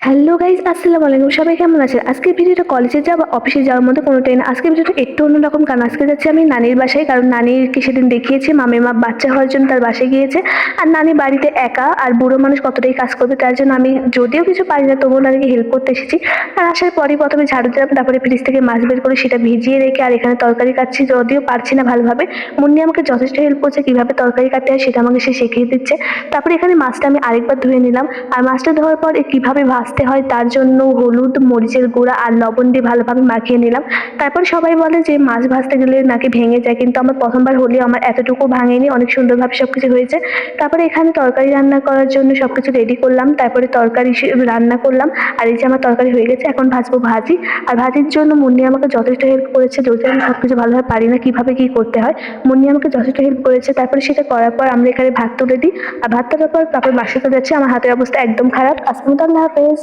Hello guys, আসসালামু আলাইকুম। সবাই কেমন আছেন? আজকের ভিডিওটা কলেজে যাওয়া বা অফিসে যাওয়ার মধ্যে কোনোটাই না। আজকের ভিডিওটা একটু অন্যরকম, কারণ আজকে যাচ্ছি আমি নানির বাসায়। কারণ নানিকে সেদিন দেখিয়েছি মামিমা বাচ্চা হওয়ার জন্য তার বাসায় গিয়েছে। আর নানি বাড়িতে একা, আর বুড়ো মানুষ কতটাই কাজ করবে, তার জন্য আমি যদিও কিছু পারি না তবুও নানিকে হেল্প করতে এসেছি। আর আসার পরই প্রথমে ঝাড়ু দিলাম, তারপরে ফ্রিজ থেকে মাছ বের করে সেটা ভিজিয়ে রেখে আর এখানে তরকারি কাটছি, যদিও পারছি না ভালোভাবে। মুন্নি আমাকে যথেষ্ট হেল্প করছে, কিভাবে তরকারি কাটতে হয় সেটা আমাকে সে শিখিয়ে দিচ্ছে। তারপরে এখানে মাছটা আমি আরেকবার ধুয়ে নিলাম। আর মাছটা ধোয়ার পর কিভাবে ভাজতে হয় তার জন্য হলুদ, মরিচের গুঁড়া আর লবণ দিয়ে ভালোভাবে মাখিয়ে নিলাম। তারপর সবাই বলে যে মাছ ভাজতে গেলে নাকি ভেঙে যায়, কিন্তু আমার প্রথমবার হলেও আমার এতটুকু ভাঙেনি, অনেক সুন্দরভাবে সবকিছু হয়েছে। তারপরে এখানে তরকারি রান্না করার জন্য সবকিছু রেডি করলাম, তারপরে তরকারি রান্না করলাম। আর এই যে আমার তরকারি হয়ে গেছে, এখন ভাজবো ভাজি। আর ভাজির জন্য মুন্নি আমাকে যথেষ্ট হেল্প করেছে, যদিও আমি সবকিছু ভালোভাবে পারি না কিভাবে কি করতে হয়। মুন্নি আমাকে যথেষ্ট হেল্প করেছে। তারপরে সেটা করার পর আমরা এখানে ভাত তুলে দিই। আর ভাত তোলার পর তারপর বাসাতে যাচ্ছি, আমার হাতের অবস্থা একদম খারাপ। আজকের মতো আল্লাহ হাফেজ।